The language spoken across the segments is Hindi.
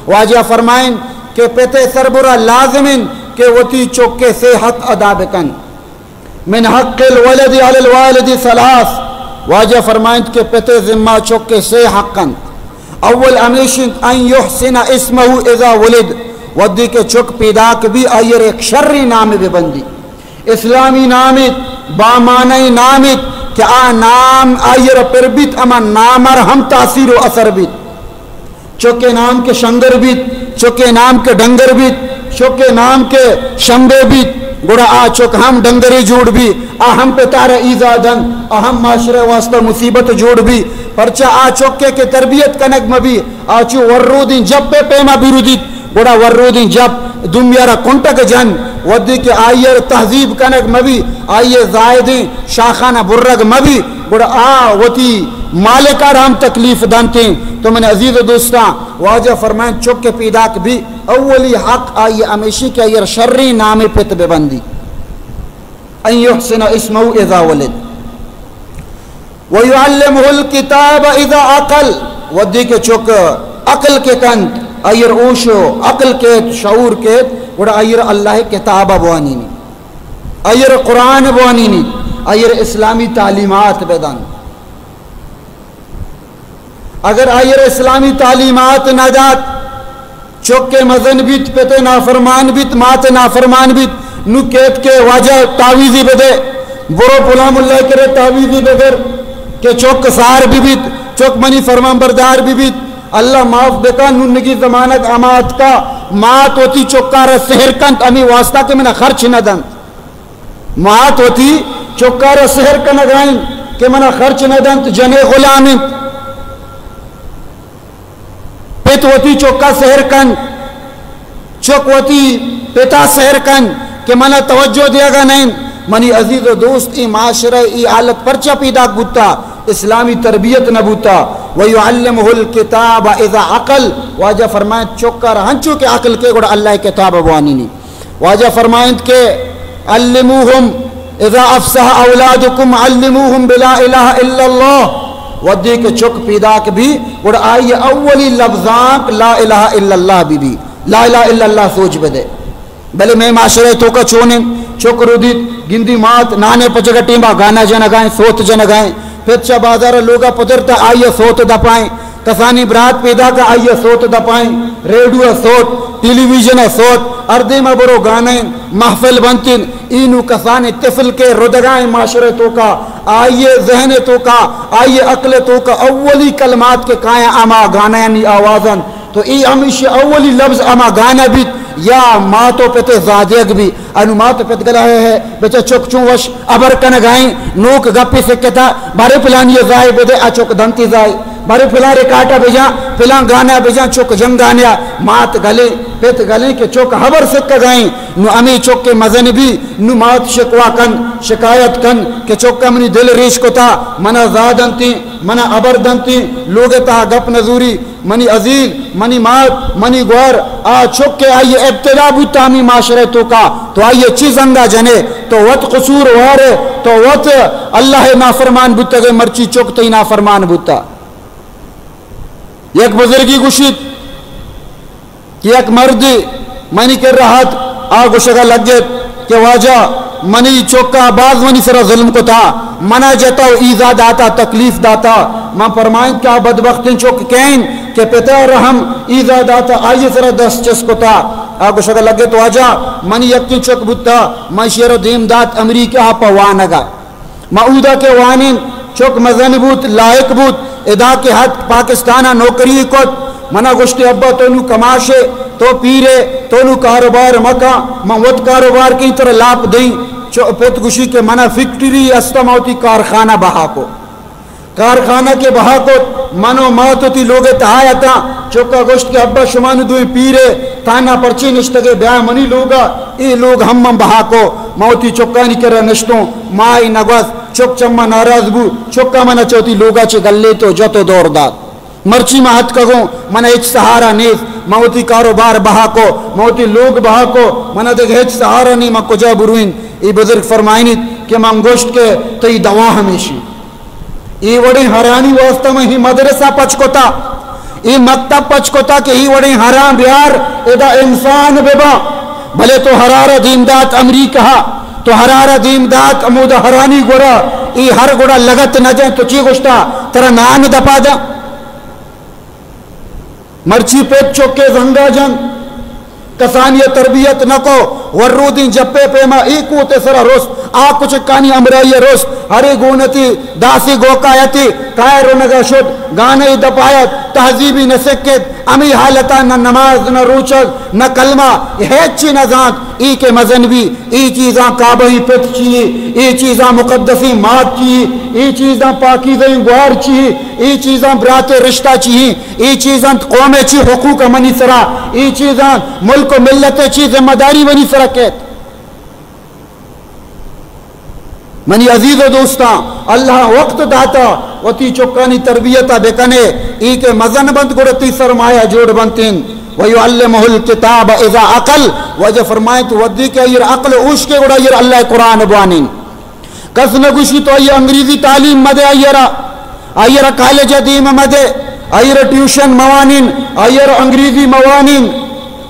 वाजिया फरमाइन के पेते सरबुरा लाजमिन के वती चौके से हक अदा बेकन मिन हक़्क़िल वलदी अलल वालिदी सलास। वाजिया फरमाइन के पेते जिम्मा चौके से हक़्क़न अव्वल अमीशिन अन युहसिना इस्महु इज़ा वलिद। वदी के चुक पीदाक भी आयर एक शर्री नाम बेबंदी इस्लामी नामित बामानई नामित कि आ नाम आयर परबित अमा नामर हम तासीर असर बित चौके नाम के शंगर बित चौके नाम के डंगर बित चौके नाम के शंबे बित गुड़ा आ चौक हम डंगरी जोड़ भी आ हम पे तारा ईजादन आ हम माशरे वास्ता मुसीबत जोड़ भी परचा आ चौके के तरबियत कनक में भी आचू वर्रूदीन जब पे पेमा बिरुदित गुड़ा वर्रूदीन जब दुमियारा कुंटक जन वदी के आयर तहजीब कनक मबी आइए जायदी शाखाना बुर्रग मबी गुड़ा आ वती मालिकार हम तकलीफ दानते। तो मैंने अजीज दोस्ता वाजा फरमाएं चुक के पीदाक भी अव्वली हक आइए अमेशी के आयर शर्री नामे पित बेबंदी अन युहसिना इस्महु इज़ा वलिद व युअल्लिमुहुल किताब इज़ा अक़ल। वदी के चुक अकल के कंत आयर ओशो अकल के शऊर के गुड़ा आयर अल्लाह किताब बवानी आयर कुरान बवानी आयर इस्लामी तालीमात बेदान। अगर आयर इस्लामी तालीमात ना जात चौक के मजन बित पेते नाफरमान बित माते नाफरमान बित नु केत के वाजा तावीजी बेदे बुरो पुलामुल्लाह करे तावीजी बेगर के चौक सार बिबित चौक मनी फरमान बरदार बिबित अल्लाह माफ बेका नुन्नगी जमानत अमात का मात होती चौकार शहर कंत अमी वास्ता के मना खर्च न दन मात होती चौकार शहर का नगाइन के मना खर्च न दन जने गुलामी पित होती चौका शहर कन चौक होती पिता शहर कन के मना तवज्जो दियागा नहीं मनी अजीज दोस्त ई माशरे ई हालत परचा पीदा बुता इस्लामी तरबियत न बुता वयुअल्लिमुहुल किताब इज़ा अक़ल। वाजा फरमाए चौकर हंचो के अकल के गुड़ा अल्लाह किताब बवानी नी। वाजा फरमाए के अल्लिमुहुम इज़ा अफ़सह औलादुकुम अल्लिमुहुम बिला इलाहा इल्लल्लाह। वदी के चुक पीदाक भी गुड़ा आइए अव्वली लफ्ज़ाक ला इलाहा इल्लल्लाह भी ला इलाहा इल्लल्लाह सोच बदे भले मैं माशरे तो का चोने चुक रुदित गिंदी मात नाने पचगा टीमा गाना जन गाएं सोत जन गाएं फिर बाजार लोगा पुदरता आइए सोत दपाएं कसानी बरात पैदा का आइए सोत दपाएं रेडियो सोत टेलीविजन सोत अर्दे में बरो गाने महफिल बनतिन इनू कसाने तिफल के रुदगाएं माशरे तो का आइए जहने तो का आइए अकले तो का अव्वली कलमात के काया अमा गाना यानी आवाजन तो ई हमेशा अव्वली लफ्ज अमा गाना भी या मातो पेते जादेग भी अनुमात पेत गला है बेचा चौक चूवश अबर कन गाय नोक गप्पी से कहता बारे फिलान ये जाए बेदे आ चौक दंती जाए बारे फिला रे काटा बेजा फिला गाना बेजा चौक जंग गाना मात गले पेत गले के चौक हबर से गाय नु अमी चौक के मजन भी नु मात शिकवा कन शिकायत कन के चौक का मनी दिल रेश को था मना जादंती मना अबर दंती लोगे ता गप नजूरी मनी अजीज मनी मात मनी गौर आ चौक के आइए इब्तिला बुतामी माशरे तो का तो आइए चीजंगा जने तो वत कसूर वारे तो वत अल्लाह नाफरमान बुता के मर्ची चौक तई नाफरमान बुता। एक बुजुर्गी गुशित कि एक मर्द मनी कर राहत आ गुशगा लग गए के वाजा मनी चौका बाज मनी सरा जुल्म को था मना जाता ईजा दाता तकलीफ दाता मां फरमाएं क्या बदबख्तिन चौक कैन के पिता रहम ईजा दाता आइए सरा दस चस को था आगो शगा लगे तो आजा मनी यक्ति चौक बुत्ता मशेरो दीम दात अमरीका हा पवानगा मऊदा के वानिन चौक मजन बूत लायक बूत इदा के हद पाकिस्ताना नौकरी को मना गोश्ती अब्बा तो नु कमाशे तो पीरे तो नु कारोबार मका मवत कारोबार की तरह लाप दई पेतगुशी के मना फैक्ट्री अस्तमावती कारखाना बहा को कारखाना के बहा को मनो मौत होती लोग तहाया था चौका गोश्त के अब्बा शुमानु दुई पीरे ताना पर्ची निश्तगे ब्याह मनी लोगा ये लोग हम बहा को मौती चौका नहीं कर निश्तों माई नगस चौक चम्मा नाराज बू चौका मना चौथी लोगा चे गल्ले तो जतो दौरदात मर्ची में हथ कगो मना एक सहारा नेस मौती कारोबार बहा को मौती लोग बहा को मना देख हेच सहारा नहीं मा कुजा बुरुइन ये बुजुर्ग फरमाइनी कि मां गोश्त के तई दवा हमेशी ये बड़ी हरानी वास्ता में ही मदरसा पचकोता ई मकतब पचकोता के ही वड़े हराम बिहार एदा इंसान बेबा भले तो हरारा दीमदात अमरीका तो हरारा दीमदात अमूदा हरानी गोड़ा ई हर गोड़ा लगत न जाए तो ची गोश्ता तेरा नान दपा जा मर्ची पेट चौके जंगा जंग कसानिय तरबियत न को वर्रूदी जप्पे पेमा ईकू ते सरा रोस आ कुछ कानी अमराई रोस हरे गुनती दासी गोकायती काय रोनगा शुद गाने दपायत तहजीबी न सिक्कित अमी हालता न नमाज न रूचक न कलमा हेची न जात ई के मजनबी ई चीज़ा काबही पित ची ई चीज़ा मुकद्दसी मात ची ई चीज़ा पाकीज़ा ग्वार ची ई चीज़ा ब्राते रिश्ता ची ई चीज़ा कौमे ची हुकूक मनी सरा ई चीज़ा मुल्क मिल्लत ची जिम्मेदारी बनी सरा कहत मनी अजीज दोस्ता अल्लाह वक्त दाता वती चौकानी तरबियता बेकने ई के मजन बंद गुड़ती सरमाया जोड़ बनतीन वही अल्लमहुल किताब इज़ा अकल वजह फरमाए तो वद्दी के ये अकल उश के गुड़ा ये अल्लाह कुरान बानी कस न गुशी तो ये अंग्रेजी तालीम मदे आयरा कॉलेज दीम मदे आयरा ट्यूशन मवानिन आयरा अंग्रेजी मवानिन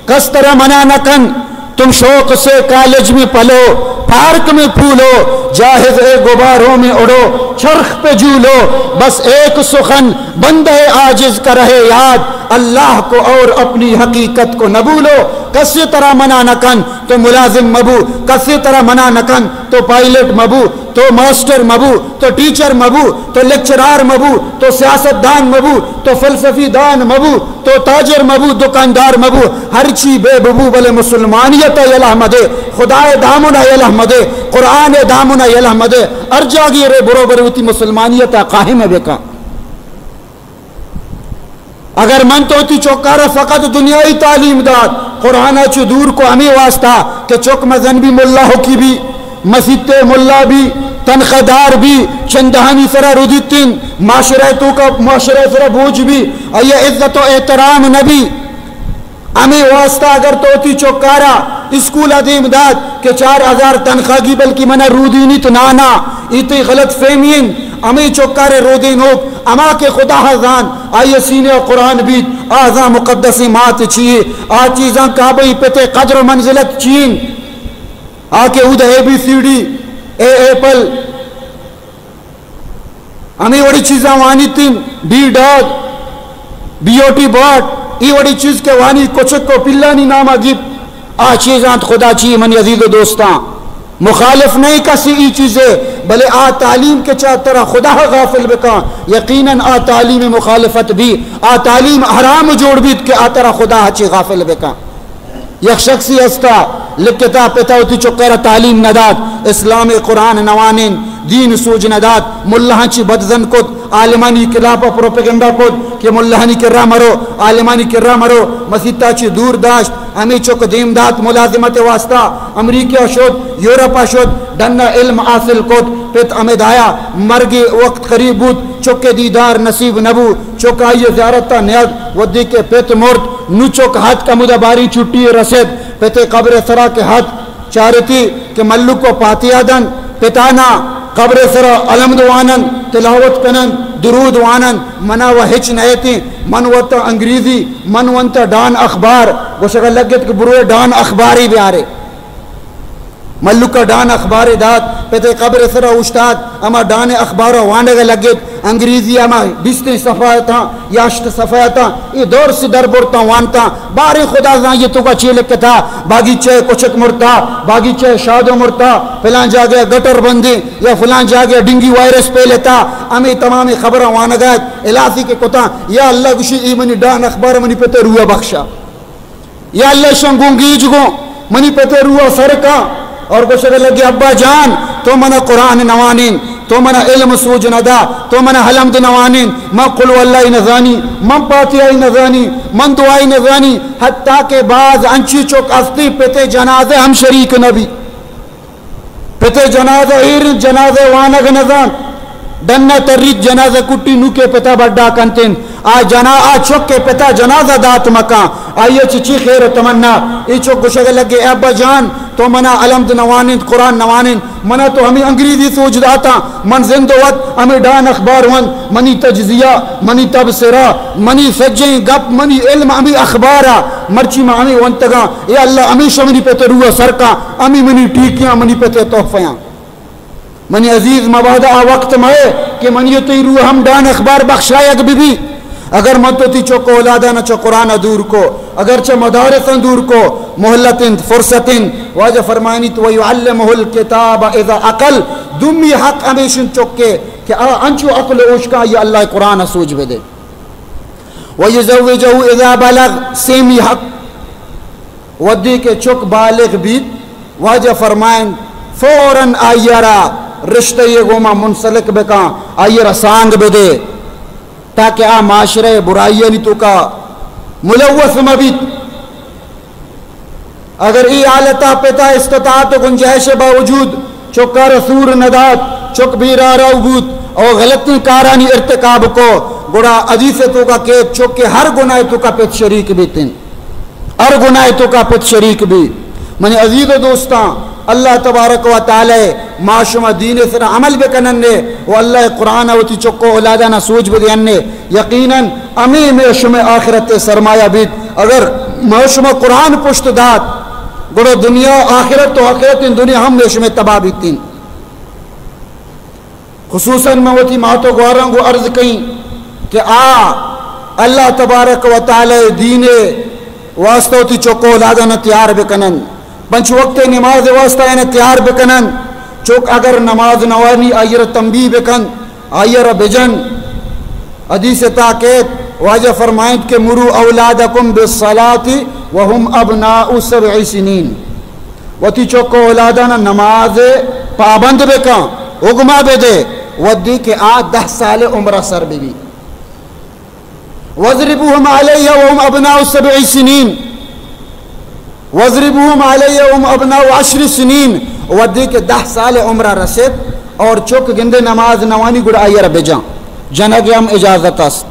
कस तरह मना न कन तुम शौक से कॉलेज में पलो पार्क में फूलो जाहिज ए गुबारों में उड़ो चरख पे झूलो बस एक सुखन बंदे आजिज का रहे याद अल्लाह को और अपनी हकीकत को न भूलो कसी तरह मना न कन तो मुलाजिम मबू कसी तरह मना न कन तो पायलट मबू तो मास्टर मबू तो टीचर मबू तो लेक्चरार मबू तो सियासतदान मबू तो फलसफी दान मबू तो ताजर मबू दुकानदार मबू हर ची बेबू बले मुसलमानियत मदे खुदाए दामुना मदे कुरान दामुना मदे अर्जागी रे बरोबर होती मुसलमानियत काहिम बेका अगर मन तो होती चौकारा फकत दुनियाई तालीम दाद कुरान चु दूर को हमें वास्ता के चौक मजन भी मुल्ला हो की भी मस्जिद मुल्ला भी तनख्वाहदार भी चंदहानी सरा रुदिन माशरे तो का माशरे सरा बोझ भी ये इज्जत और एहतराम नबी हमें वास्ता अगर तोती चौकारा स्कूल अदीमदाद के 4000 तनख्वाह की बल्कि मना रूदीनित नाना इतनी गलत फहमीन हमें चौकारे रोदीन हो अमा के खुदा हजान आइए सीने कुरान भी आजा मुकद्दसी मात ची आ चीज़ा काबई पेते कदर मंजिलत चीन आके उद ABCD एप्पल हमें बड़ी चीज़ा वानी तीन डी डॉग BOT बॉट ये बड़ी चीज के वानी कोचक को पिल्ला नहीं नाम अजीब आ चीज़ा खुदा ची मन अजीज दोस्ता मुखालिफ नहीं कसी ई चीज़ें भले आ तालीम के चाह तरह खुदा गाफिल बेका यकीनन आ तालीम मुखालिफत भी आ तालीम हराम जोड़ भी के आ तरह खुदा हची गाफिल बेका यक शख्सी हस्ता लिखता पिता होती चुकर तालीम नदात इस्लाम कुरान नवानिन दीन सूज नदात मुल्लाहाची बदजन कुत आलिमानी खिलाफ प्रोपेगेंडा कुत कि मुल्लाहानी किर्रा मरो आलिमानी किर्रा मरो मसीताची दूर दाश्त हमें चुक दीमदात मुलाजिमत वास्ता अमरीका शोध यूरोप शोध डन्ना इल्म हासिल कुत पित अमेद आया मरगे वक्त करीब बूत चुके दीदार नसीब नबू चुका ये ज़ियारत नियत वदी के पित मुर्द नु चुक हाथ का मुदा बारी छुट्टी रसद पिते कब्र सरा के हाथ चारती के मल्लू को पातियादन पिताना कब्र सरा अलमद वानन तिलावत कनन दुरूद वानन मना व हिच नयती मनवत अंग्रेजी मनवंत डान अखबार वो शगल लगत के बुरे डान अखबारी भी आ रहे मल्लू का डान अखबार दात पेते कब्र सरा उस्ताद अमा डान अखबार वांडे लगत अंग्रेजी अमा 20 सफ़ा था याश्त सफ़ा था ये दौर से दर बोरता वानता बारे खुदा जा ये तो का चेल के था बागीचे कुचक मुर्ता बागीचे शादो मुर्ता फलां जागे गटर बंदी या फलां जागे डिंगी वायरस पे लेता हमें तमाम खबर वान गए इलासी के कोता या अल्लाह गुशी ईमनी डान अखबार मनी पेते रुआ बख्शा या अल्लाह शंगूंगी जुगो मनी पेते रुआ सरका और कुछ लगे अब्बा जान तो मना कुरान नवानिन तो मना इल्म सूज नदा तो मना हलमद नवानिन म कुल वल्लाह नजानी म पातियाई नजानी मन दुआई नजानी हत्ता के बाज अंची चौक अस्ती पेते जनाजे हम शरीक नबी पेते जनाजे ईर जनाजे वानग नजान डन्ना तर्रीक जनाजा कुट्टी नुके पिता बड्डा कंतिन आ जना आ चौक के पिता जनाजा दात मका आइए चिची खैर तमन्ना ई चौक गुशग लगे अब्बा जान तो मना अलमद नवानिंद कुरान नवानिंद मना तो हमें अंग्रेजी सोच दाता मन जिंदोवत हमें डान अखबार वन मनी तजजिया मनी तबसरा मनी सज्जे गप मनी इल्म हमें अखबारा मर्ची में हमें वंतगा ये अल्लाह हमेशा मनी पे तो रुआ सरका हमें मनी टीकियां मनी पे तो तोहफियां मनी अजीज मवादा वक्त में कि मनी तो रूह हम डान अखबार बख्शायक भी अगर मत तो ती चो औलादा न चो कुरान दूर को अगर चो मदारसन दूर को मोहल्लतिन फुर्सतिन वाजा फरमानी तो वयुअल्लिमुहुल किताब इज़ा अकल दुमी हक हमेशन चोके कि अंचो अक्ल उशका ये अल्लाह कुरान सूझ बदे वयुज़व्विजुहु इज़ा बलग सेमी हक वदी के चुक बालिग बीत वाजा फरमाइन फौरन आयरा रिश्ते ये गोमा मुंसलिक बेका आयरा सांग बदे ताकि आ माशरे बुराइया नहीं तो का मुलव्वस मबीत अगर ई आलता पिता इस्तात गुंजाइश बावजूद चुका रसूर नदात चुक बीरा रऊबूत और गलती कारानी इर्तिकाब को गुड़ा अजी से तो का के चुक के हर गुनाह तो का पित शरीक भी तिन हर गुनाह तो का पित शरीक भी मने अजीज दोस्ता अल्लाह तबारक व तआला माशुमा दीन सर अमल बे कनन्ने वो अल्लाह कुरान वती चक्को औलादा ना सोच बे अन्ने यकीनन अमी में शुमे आखिरत सरमाया बीत अगर माशुमा कुरान पुश्त दात गुड़ो दुनिया आखिरत तो आखिरत इन दुनिया हम में शुमे तबाह बीतीन खुसूसन में वती मातो गौरंग अर्ज कई कि अल्लाह तबारक व तआला दीन वास्ता वती चक्को औलादा ना तैयार बे कनन पंच वक्त नमाज वास्ता है तैयार बेकनन चौक अगर नमाज नवानी आयर तंबी बेकन आयर बेजन हदीस ताक़त वाजा फरमाइद के मुरु औलादकुम बिस्सलाति वहुम अबनाउ सब'i सिनीन वती चौक औलादा ना नमाज पाबंद बेका उगमा बेदे वदी के 10 साल उम्र सर बीबी वज़रिबूहुम अलैहा वहुम अबनाउ सब'i सिनीन वज़रिबूहुम अलैहा वहुम अबनाउ 10 सिनीन वदी के 10 साल उम्र रसिद और चुक गिंदे नमाज नवानी गुड़ आयर बेजा जनग हम इजाजत अस्त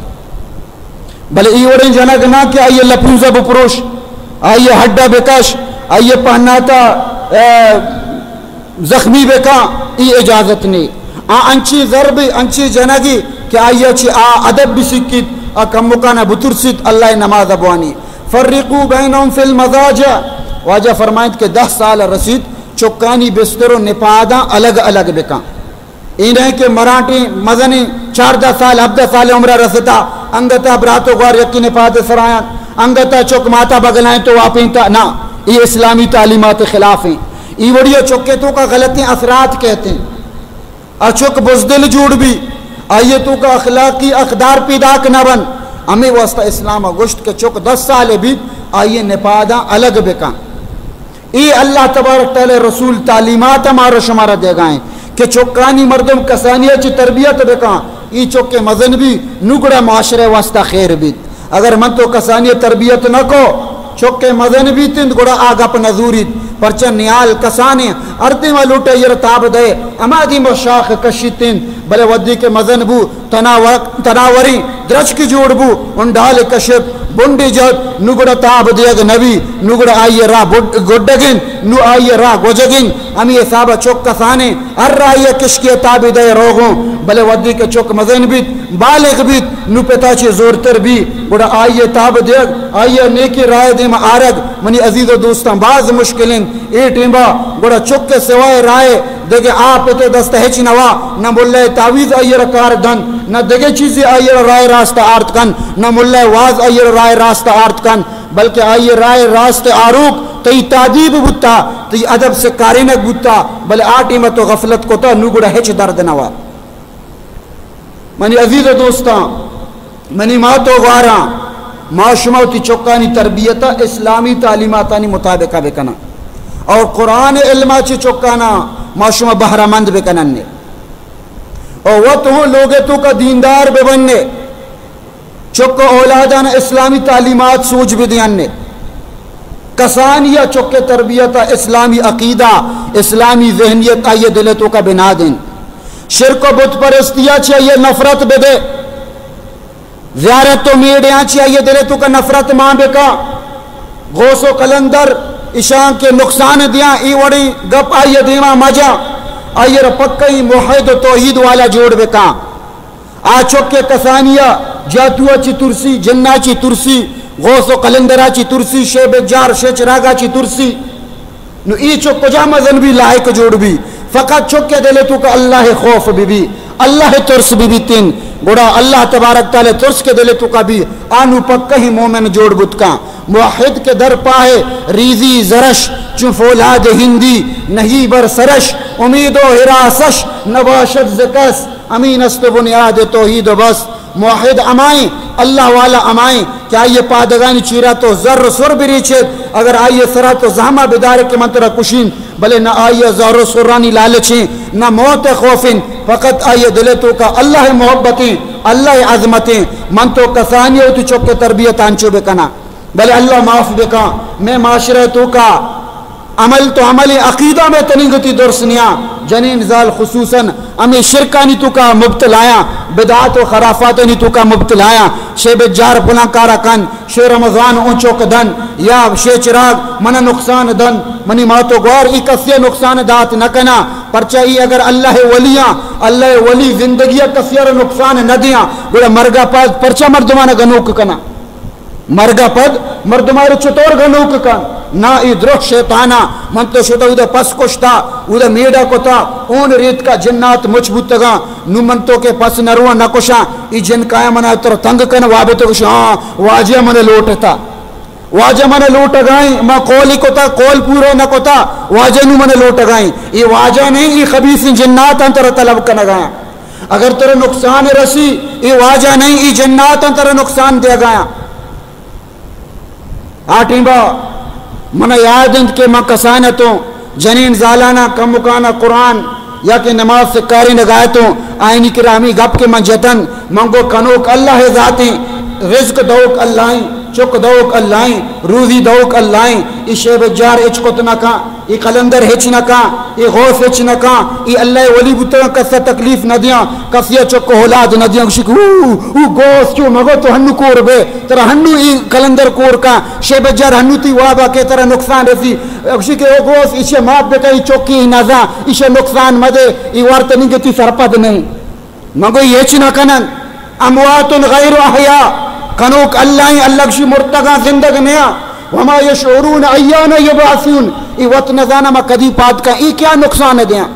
भले ई वड़े जनग ना कि आइए लपूजा बपुरुष आइए हड्डा बेकश आइए पहनाता जख्मी बेका ई इजाजत नहीं अंची जरबी अंची जनगी कि आइए ची अदब भी सिक्कित कमुकाना बुतुरसित अल्लाह नमाज अबवानी फर्रिकू बैनहुम फिल मज़ाजिअ वाजा फरमाइद के 10 साल रसीद चुक्कानी बिस्तरों निपादा अलग अलग बिका इन्हें के मराठी मजनी 4 साल 10 साल उम्र रसता अंगता ब्रातो गौर यकी निपाद सराया अंगता चुक माता बगलाएं तो वापिंता ना ये इस्लामी तालीमात खिलाफ हैं ये बड़िया चुके तो का गलती असरात कहते हैं अचुक बुजदिल जूड़ भी आइए तो का अखलाकी अकदार पिदाक न बन हमें वास्ता इस्लाम गुश्त के चुक 10 साल भी आइए निपादा अलग बेका ये अल्लाह तबारक तआला रसूल तालीमात हमारा शुमारा दे गए कि चुक्कानी मर्दम कसानिया ची तरबियत बेका ये चुक के मजन भी नुगड़ा माशरे वास्ता खैर भी अगर मन तो कसानिया तरबियत न को चुक के मजन भी तिंद गुड़ा आग अप नजूरी परचन नियाल कसाने अर्दे में लूटे यर ताब दे अमादी मशाख कशितिन भले वदी के मजन बू तनावरी द्रच की जोड़ बू उंडाल कशिप बुंडी जत नुगड़ा ताब दियग नबी नुगड़ा आइए रा गुड्डगिन नु आइए रा गोजगिन अमी साबा चुक कसाने अर्राइए किशके ताबी दे रोगों भले वदी के चुक मजन भी बालिग भी नु पिता ची जोरतर भी गुड़ा आइए ताब दियग आइए नेकी राय दे आरग मनी अजीज दोस्तां बाज मुश्किलें ए टीम्बा गुड़ा चुक के सिवाय राय देखे आप ते दस्त है नवा न मुल्ला तावीज आयर कार धन न देगे चीजें आयर राय रास्ता आर्त कन न मुल्ला वाज आयर राय रास्ता आर्त कन बल्कि आयर राय रास्ते आरूक तई तादीब बुत्ता तई अदब से कारिनक बुत्ता भले आटी में तो गफलत को तो नुगुड़ा हेच दर्द नवा मनी अजीज दोस्ता मनी मातो गारा माशुमती चौकानी तरबियता इस्लामी तालीमातानी मुताबिका बेकना और कुरान इल्मा ची चौकाना माशुमा बहरामंद बेकनन्ने और वह तो लोगे तो का दीनदार बेबन्ने चौक औलादाना इस्लामी तालीमात सोच बेदियान्ने कसानिया चौके तरबियता इस्लामी अकीदा इस्लामी जहनियत आइए दिले तो का बिना दिन शिरक बुत परस्तिया चाहिए नफरत बेदे ज़ियारत तो मेडिया चाहिए दिले तो का नफरत मां बेका गौसो कलंदर ईशान के नुकसान दिया ई वड़ी गप आइए देवा मजा आइए पक्कई मुहिद तौहीद वाला जोड़ बेका आ चौके कसानिया जातुआची तुरसी जन्नाची तुरसी गौसो कलंदराची तुरसी शेबजार शेचरागाची तुरसी नु ई चौक जा मजन भी लायक जोड़ भी फकत चौके दिले तू का अल्लाह खौफ बीबी अल्लाह तुर्स बीबी तीन गोड़ा अल्लाह तबारक ताले तुर्स के दिले तू का भी आनु पक्का ही मोमिन जोड़ बुत का मुआहिद के दर पाए रीजी जरश चुफौलाद हिंदी नहीं बर सरश उम्मीदो हिरासश नबाशत जकस अमीन अस्त बुनियाद तौहीद बस मुआहिद अमाए अल्लाह वाला अमाए क्या ये पादगानी चीरा तो जर्र सुर बिरीचेत अगर आइए सरा तो जहमा बिदारे के मंत्र कुशीन भले न आइए जर्र सुरानी लालची न मौत खौफिन फ़कत आइए दिले तो का अल्लाह मोहब्बतें अल्लाह आजमतें मन तो कसानी होती चौके तरबियत आंचो बेकना भले अल्लाह माफ बेका मैं माशरे तो का अमल तो अमल अकीदा में तनिगती दुर्सनिया जनीन जाल खुसूसन हमें शिरकानी तो का मुब्तलाया बिदात व खराफात नी तो का मुब्तलाया शेब जार बुलाकारा कन शे रमजान ऊंचो कदन या शे चिराग मन नुकसान दन मनी मातो गौर ई कसिया नुकसान दात न कना परचा ई अगर अल्लाह वलिया अल्लाह वली जिंदगी कसिया नुकसान न दिया गोड़ा मरगा पद परचा मर्दमान गनूक कना मरगा पद मर्दमार चतोर गनूक कन ना ई द्रोह शैताना मन तो शुदा उदा पस कुश्ता उदा मेडा कोता ओन रीत का जन्नात मजबूतगा नु मन तो के पस नरवा न कुशा ई जन काया मना तर तंग कन वाबे तो कुछ हां वाजे मन लोटता वाजे मन लोट गाई मा कोली कोता कोल पूरो न कोता वाजे नु मन लोट गाई ई वाजा नहीं ई खबीस जन्नात अंतर तलब कन गाया अगर तेरे नुकसान रसी ई वाजा नहीं ई जन्नात अंतर नुकसान दे गाया आटिंबा मन याद के माँ कसानतों जनीन जालाना कमुकाना कुरान या के नमाज से कारी नगायतों आईनी की रामी गप के मन जतन मंगो कनोक अल्लाह जाती रिज्क दौक अल्लाह चुक दौक अल्लाह रूजी दौक अल्लाह इशे बजार इचकुत न का ई कलंदर हिच न का ई गौस हिच न का ई अल्लाह वली बुतरा कसा तकलीफ न दिया कसिया चुक औलाद न दिया शिक ऊ गौस चो मगो तो हन्नु कोर बे तेरा हन्नु ई कलंदर कोर का शे बजार हन्नु ती वाबा के तेरा नुकसान रसी शिक ओ गौस इशे माप बे कई चौकी नजा इशे नुकसान मदे ई वार्त निगती सरपद नहीं मगो ये हिच न कनन अमवातुन गैर अहया कनोक अल्लाह अल्लाह शी मुर्तगा जिंदग नया वमा यशऊरून अय्यान यबासून ई वत नजाना मा कदी पाद का ई क्या नुकसान है दिया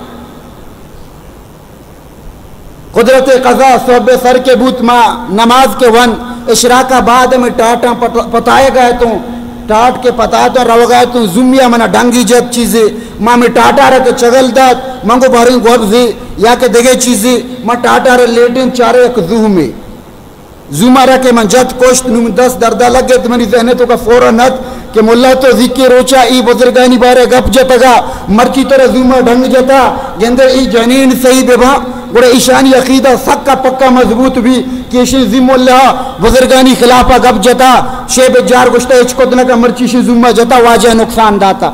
कुदरत कज़ा सोबे सर के बूत मा नमाज के वन इशराका बाद में टाटा पताए गए तो टाट के पता तो रव गए तो जुमिया मना डंगी जत चीजें माँ में टाटा रखे चगल दात मंगो बारिंग गोबजी या के देगे चीजें माँ टाटा रे लेटिन चारे एक जू में जुमारा के मन जत कोश्त नुम 10 दर्दा लगे तो मनी जहने तो का फौरन नत के मुल्ला तो जिक्र रोचा ई बुजुर्गानी बारे गप जतगा मरची तरह जुमा ढंग जता गेंदे ई जनीन सही बेबा बड़े ईशानी अकीदा सक्का पक्का मजबूत भी केशी जिमुल्ला बुजुर्गानी खिलाफा गप जता शेब जार गुश्ता इचकोदना का मरची शी जुमा जता वाजे नुकसान दाता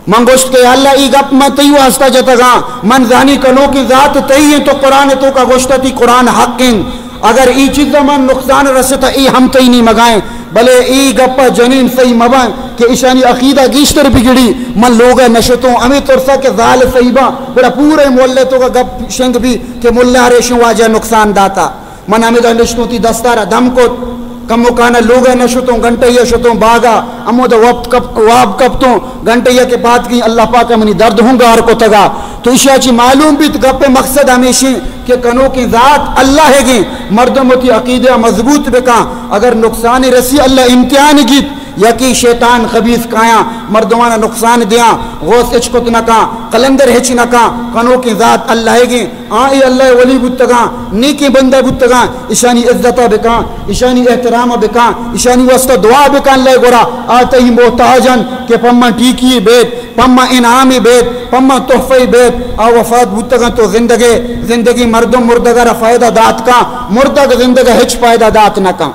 मंगोश्त के अल्लाह ई गप में तई वास्ता जतगा मन जानी कनो की जात तई है तो कुरान तो का गोश्ता ती कुरान हकिन अगर ई चीज मन नुकसान रसता ई हम तई नहीं मगाए भले ई गप्पा जनीन सही मबा के ईशानी अकीदा गीश्तर बिगड़ी मन लोग नशतों अमित तुरसा के जाल सहीबा बड़ा पूरे मोहल्ले तो का गप शंग भी के मुल्ला रेशों वाजा नुकसान दाता मन अमित निश्तों ती दस्तारा दम को कमुकाना लोग नशतों घंटैया शतों बागा अमोद वक्त कप वाब कपतों घंटैया के बाद की अल्लाह पाक मनी दर्द होंगे हर को तगा तो ईशाची मालूम भी गप्पे मकसद हमेशा के कनो की जात अल्लाह है गी मर्दमती अकीदा मजबूत बेका अगर नुकसान रसी अल्लाह इम्तिहान गीत यकी शैतान खबीस काया मर्दवाना नुकसान दिया गौस इचकुत न का कलंदर हिच न का कनो की जात अल्लाह है गी आई अल्लाह वली बुतगा नीकी बंदा बुतगा ईशानी इज्जता बेका ईशानी एहतराम बेका ईशानी वास्ता दुआ बेका अल्लाह गोरा आते ही मोहताजन के पम्मा टीकी बेत पम्मा इनामी बेत पम्मा तोहफे बेत आ वफात बुतगा तो जिंदगी मर्दम मुर्दगा फायदा दात का मुर्दग जिंदगी हिच फायदा दात न का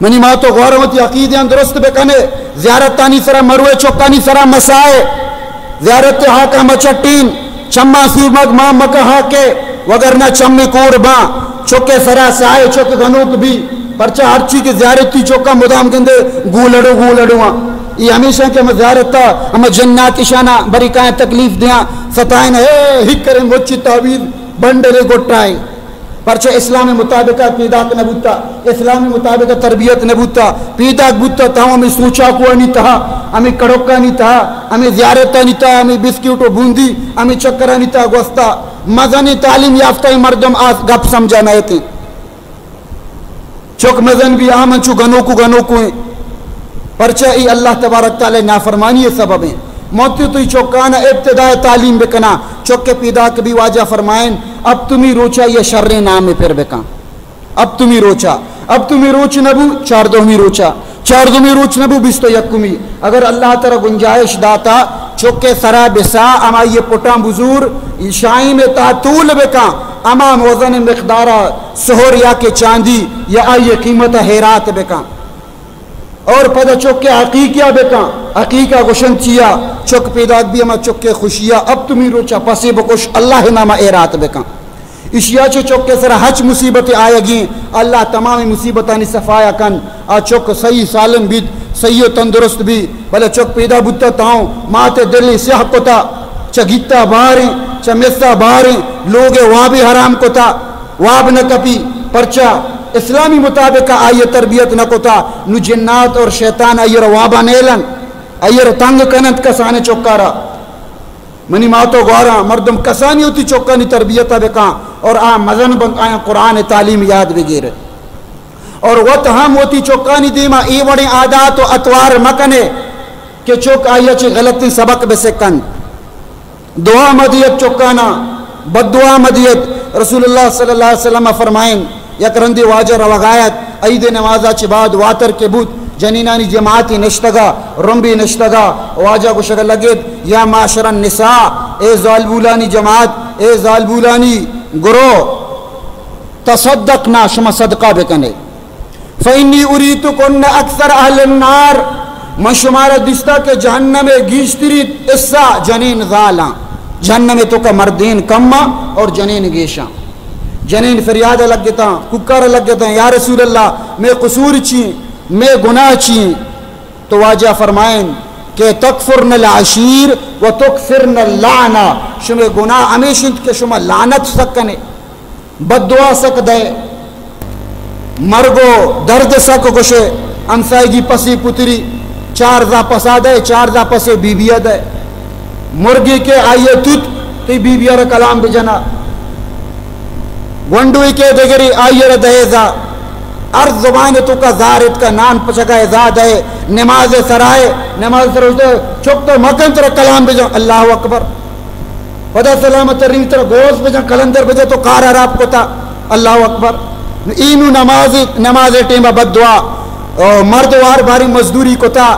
मनी मा तो गौरवती अकीदे दुरुस्त बेकने ज़ियारत तानी सरा मरुए चौकानी सरा मसाए ज़ियारत हाका मचट्टीन चम्मा सूमग मा मका हाके वगर न चम्मी कोर बा चौके सरा साए चौक गनूक भी परचा हर चीज के ज़ियारती चौका मुदाम कंदे गूलड़ू ये हमेशा के हम ज़ियारत था हम जन्नत इशाना बरी का तकलीफ दिया सताइन है हिक करे मोची तावीज़ बंडरे गोटाए परचा इस्लाम मुताबिक पीदा नबूता इस्लाम मुताबिक तरबियत नबूता पीदा बुता था हमें सोचा को नहीं था हमें कड़ोका नहीं था हमें ज़ियारत नहीं था हमें बिस्किट बूंदी हमें चक्कर नहीं था गोस्ता मजनी तालीम याफ्ता मर्दम आज गप समझा नहीं थे चौक मजन भी आमन चु गनो को परचा ई अल्लाह तबारक ताला नाफरमानी सबब है मोती तो चौकाना इब्तिदा तालीम बेकना चौके पीदा कभी वाजा फरमाएं अब तुम्ही रोचा ये शर्रे नाम फिर बेका अब तुम्ही रोच नबू चार दो मी रोच नबू बिस तो यकुमी अगर अल्लाह तरह गुंजाइश दाता चौके सरा बिसा अमा ये पुटा बुजूर ईशाई में तातूल बेका अमा वजन मिकदारा सोहर या के चांदी या आइए कीमत हैरात बेका और पद चौके हकीकिया बेका हकीका गुशन चिया चौक पैदा भी अमा चौके खुशिया अब तुम्ही रोचा पसे बकुश अल्लाह नामा एरात बेका इशिया चौके सरा हच मुसीबत आएगी अल्लाह तमाम मुसीबतानी सफाया कन आ चौक सही सालन भी सही तंदुरुस्त भी भले चौक पैदा बुत्ता ताऊं माते दिल्ली स्याह कोता चगीता बाहरें चमेसा बाहरें लोग वहाँ भी हराम कोता वाब न कपी परचा इस्लामी मुताबिक आइए तरबियत न कोता नु जिन्नात और शैतान अयर वाबा नेलन अयर तंग कनत कसाने चौकारा मनी मातो गौरा मर्दम कसानी होती चौकानी तरबियत बेका और आ मजन बंद आया कुरान तालीम याद वगैरह और वत हम होती चौकानी दीमा ई वड़े आदात और अतवार मकने के चौक आइया चे गलती सबक बेसे कन दुआ मदियत चौकाना बदुआ मदियत रसूलुल्लाह सल्लल्लाहु अलैहि वसल्लम फरमाएं यकरंदी वाजर वगायत ईद नमाजा चे बाद वातर के बुत जनीनानी जमाती नश्तगा रंबी नश्तगा वाजा को शगल लगे या माशरन निसा ए जालबुलानी जमात ए जालबुलानी गुरो तसद्दकना शुमा सदका बेकने फइन्नी उरीतु कुन्ना अक्सर अहलन नार मशुमारा दिस्ता के जहन्नम में गीश्तरी इस्सा जनीन जाला जहन्नम में तो का मर्दीन कम्मा और जनीन गेशा जनीन फरियाद लग गया कुकर लग गया या रसूल अल्लाह मैं कसूर छी मैं गुनाह छी तो वाजा फरमाएं के तकफुरन आशीर व तुकफिरन लाना शुमे गुनाह हमेशा के शुमा लानत सकने बदुआ सक दे मरगो दर्द सक कुशे अंसाई पसी पुत्री चार जा पसा दे चार जा पसे बीबिया दे मुर्गी के आइए तुत तो बीबिया कलाम बिजना वंडुई के देगरी आइए दहेजा अर्ज जुबान तो का जारिद का नान पचका जाद है नमाज सराय नमाज सरोते चुप तो मकन तरह कलाम बिजा अल्लाह अकबर पदा सलामत री तरह गोश बिजा कलंदर बिजा तो कार अराब को था अल्लाह अकबर इनू नमाज टेमा बदुआ मर्द वार बारी मजदूरी को था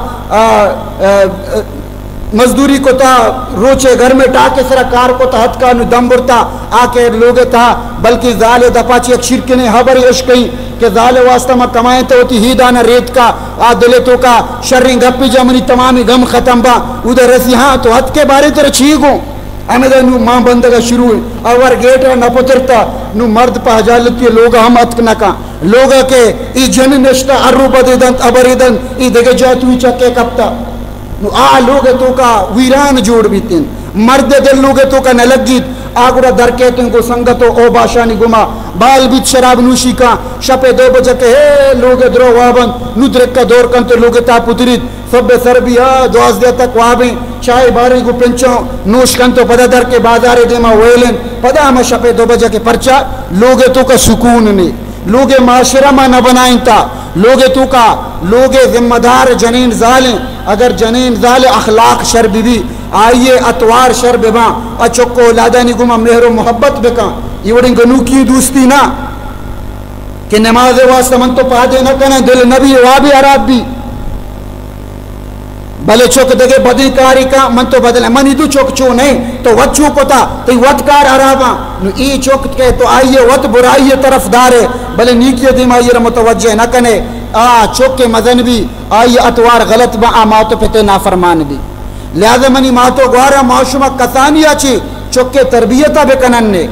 मजदूरी को था रोचे घर में टाके सरा कार को था हथका नु दम्बुरता आके लोगे था बल्कि जाले दपाची एक शिरके ने हबर इश्कई के जाले वास्ता में कमाए तो होती ही दाना रेत का आ दिले तो का शर्री गप्पी जमनी तमामी गम खत्म बा उधर रसी हाँ तो हथ के बारे तेरे छीगो हमें नु मां बंदगा शुरू अवर गेट न पुत्रता नु मर्द पा जालत के लोग हम हथ न का लोग के ई जन नष्टा अर्रु बदेदंत अबरेदन ई देगे जातु चके कपता नु आ लोग तो का वीरान जोड़ बीतिन मर्द दिल लोग तो का न लगित आगुड़ा दर कहते को संगतो ओ बाशानी गुमा बाल बीत शराब नूशी का शपे 2 बजे के हे लोग द्रो वाबन नुद्रक का दौर कंत लोग ता पुत्रित सब सरबिया 2 दे तक वाबे चाय बारी को पिंचो नूश कंतो पदा दर के बाजारे देमा वेलन पदा हम शपे 2 बजे के परचा लोग तो का सुकून ने लोगे माशरा में न बनाइन था लोगे तो का लोगे जिम्मेदार जनीन जाले अगर जनीन जाले अखलाक शर भी आइए अतवार शर बेबा अचोको लादानी गुमा मेहरो मोहब्बत बेका इवड़ी गनू की दोस्ती ना कि नमाज वास्ता मन तो पादे न कने दिल नबी वा भी अराब भी भले चौक दगे बदी कारी का मन तो बदले मन इदु चौक चो नहीं तो वत चो को था तो वत कार अराबा नु ई चौक के तो आइए वत बुराई तरफदार है भले नीकी दिमाग मुतवज्जे न कने आ चौक के मजन भी आइए अतवार गलत बा आ मातो पे नाफरमान भी लिहाजा मनी मातो ग्वारा माशुमा कसानिया ची चौक के तरबियता बेकनन ने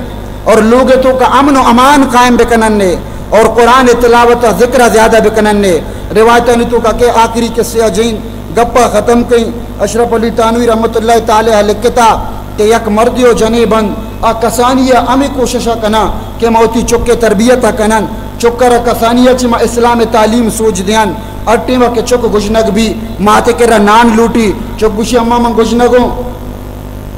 और लोग तो का अमन अमान कायम बेकनन ने और कुरान तिलावत जिक्र ज़्यादा बिकनन ने रिवायत तो का के आखिरी किस्से अजीन गप्पा ख़त्म कई। अशरफ अली तानवी रहमतुल्लाह ताला लिखता कि यक मर्दियो जने बंद आ कसानिया अमी कोशिश कना कि मौती चुके तरबियत कनन चुकर कसानिया च इस्लाम तालीम सोच दियान अट्टी के चुक गुजनग भी माते के नान लूटी चुक गुशी अम्मा मन गुजनगो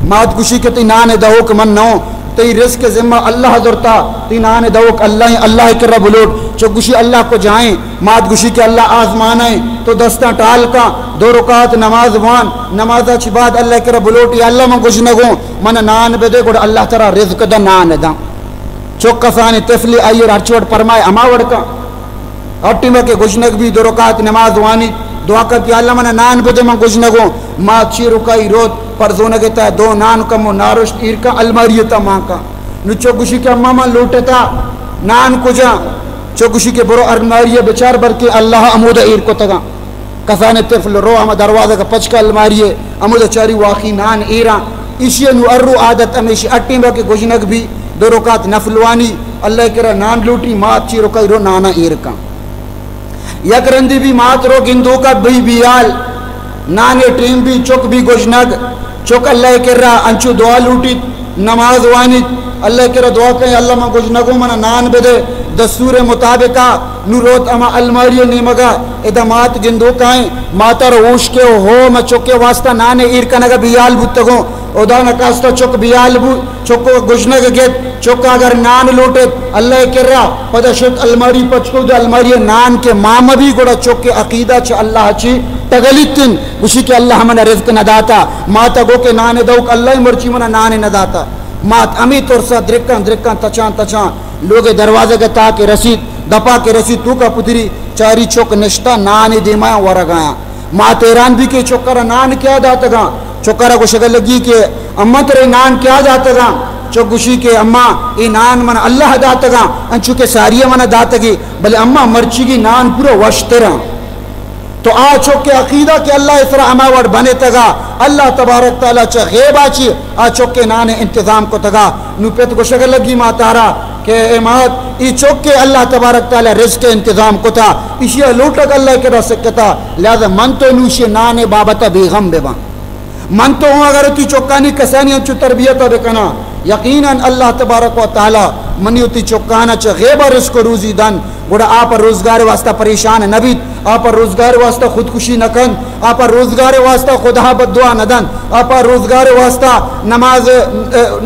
मात गुशी के ती नान दवोक मन नो तई रिस्क जिम्मा अल्लाह दुरता ती नान दवोक अल्लाह अल्लाह के रब लोट चुक गुशी अल्लाह को जाए मात गुशी के अल्लाह आजमान है तो दस्ता टाल का 2 रकात नमाज वान नमाजा ची बाद अल्लाह के रब लोट या अल्लाह मन गुजनगो मन नान बेदे गुड अल्लाह तरा रिज्क द नान दा चुक कसानी तफली आयर हरचोट फरमाए अमावड़ का अट्टिमा के गुजनग भी 2 रकात नमाज वानी दुआ कर कि अल्लाह मन नान बदे मन गुजनगो माँ ची रुकाई रोत पर जोन के ता 2 नान कमो नारुश ईर का अलमारी ता माँ का नुचो गुशी के अम्मा मन लूटता नान कुजा चौकुशी के बुरो अलमारी बेचार बर के अल्लाह अमूद ईर को तगा कसाने तफल रो हम दरवाजा का पच का अलमारी अमूद चारी वाकी नान ईरा इशिया नु अर्रु आदत हमेशा अट्टिमा के गुजनग भी 2 रकात नफलवानी अल्लाह के नान लूटी माँ ची रुकाई रो नाना ईर का यक रंदी भी मात रो गिंदू का भी बियाल नाने टीम भी चुक भी गुजनग चुक अल्लाह के अंचु दुआ लूटी नमाज वानी अल्लाह के दुआ कहीं अल्लाह में गुजनगो मन नान बदे दस्तूर मुताबिका नुरोत अमा अलमारी नीमगा इदा मात गिंदू काए माता रोश के हो म चुके वास्ता नाने ईर कनग बियाल बुतगो ओदा नकास्ता चुक बियाल बु चुको गुजनग गेत चुका अगर नान लूटे अल्लाह के पदशत अलमारी पचको जो अलमारी नान के माम भी गुड़ा चुक के अकीदा च अल्लाह ची तगलितिन उसी के अल्लाह मन रिज्क न दाता माता गो के नाने दौक अल्लाह मर्ची मन नाने न दाता मात अमी तोरसा द्रिक्कन द्रिक्कन तचान तचान लोगे दरवाजे के ता के रसीद दपा के रसीद तू का पुतरी चारी चौक निष्ठा नान दिमा वर गया माँ तेरान भी के चौकर नान क्या दातगा चौकरा को शगल लगी के अम्मा तेरे नान क्या दातगा चौकुशी के अम्मा ये नान मन अल्लाह दातगा अंचु के सारिया मन दातगी भले अम्मा मर्ची की नान पूरा वश्तरा तो आ चौक के अकीदा के अल्लाह इसरा अमावड़ बने तगा अल्लाह तबारक ताला च गैबा ची आ चौक के नाने इंतजाम को तगा नुपेत को शगल लगी माँ तारा के इमात ई चौक के अल्लाह तबारक ताला रिज़्क़ के इंतजाम को था इसी लूटक अल्लाह के रस था लिहाजा मन तो नूशे नाने बाबता बेगम बेबा मन तो हूँ अगर तू चौकानी कसानी अंचु तरबियत बेकना यकीनन अल्लाह तबारक व ताला मनी उती चौकाना च गैबा रिज़्क़ रूजी दन गुड़ा आप रोजगार वास्ता परेशान नबी आप रोजगार वास्ता खुदकुशी न कन आप रोजगार वास्ता खुदा बदुआ नदन आप रोजगार वास्ता नमाज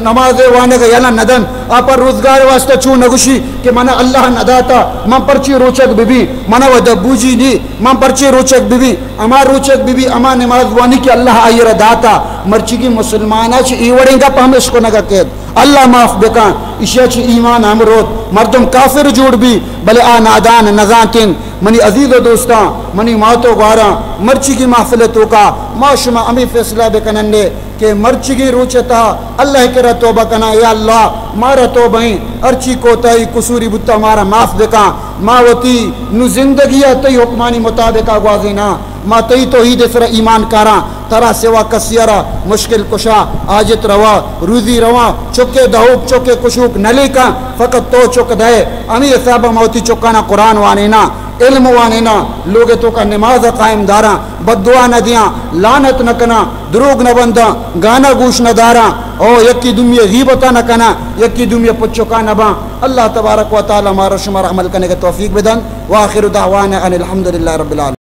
नमाज वाने का यला नदन आप रोजगार वास्ता चू नगुशी के मना अल्लाह नदाता मन परची रोचक बीबी मना व दबूजी नी मन परची रोचक बीबी अमा रोचक बीबी अमा नमाज वानी के अल्लाह आयर दाता मर्ची की मुसलमाना ची ईवड़ेगा पहम इसको नगा कहत अल्लाह माफ बेका इशिया ची ईमान हमरोत मर्दम काफिर जोड़ भी भले आ नादान नजातिन मनी अजीज दोस्ता मनी मातो गारा मर्ची की महफिलतों का माशुमा अमी फैसला बेकनंदे के मर्ची की रोचता अल्लाह के रा तौबा कना या अल्लाह मारा तौबाई अर्ची कोताई कुसूरी बुत्ता मारा माफ बेका मावती नु जिंदगी तई हुक्मानी मुताबिक आवाजीना मा तई तौहीद सर ईमान कारा तरा सेवा कसियरा मुश्किल कुशा आजित रवा रूजी रवा चुके दहुक चुके कुशुक नली का फकत तो चुक दे अमी साहब मौती चुकाना कुरान वाने ना इल्म वाने ना लोगे तो का नमाज कायम दारा बदुआ न दिया लानत न कना द्रोग न बंदा गाना गूश न दारा ओ यकी दुमिया गीबता न कना यकी दुमिया पुचुका न बा अल्लाह तबारक व तआला मारा शुमार अमल करने का तौफीक बेदन व आखिर दावाना अनिल हम्दुलिल्लाहि रब्बिल आलमीन।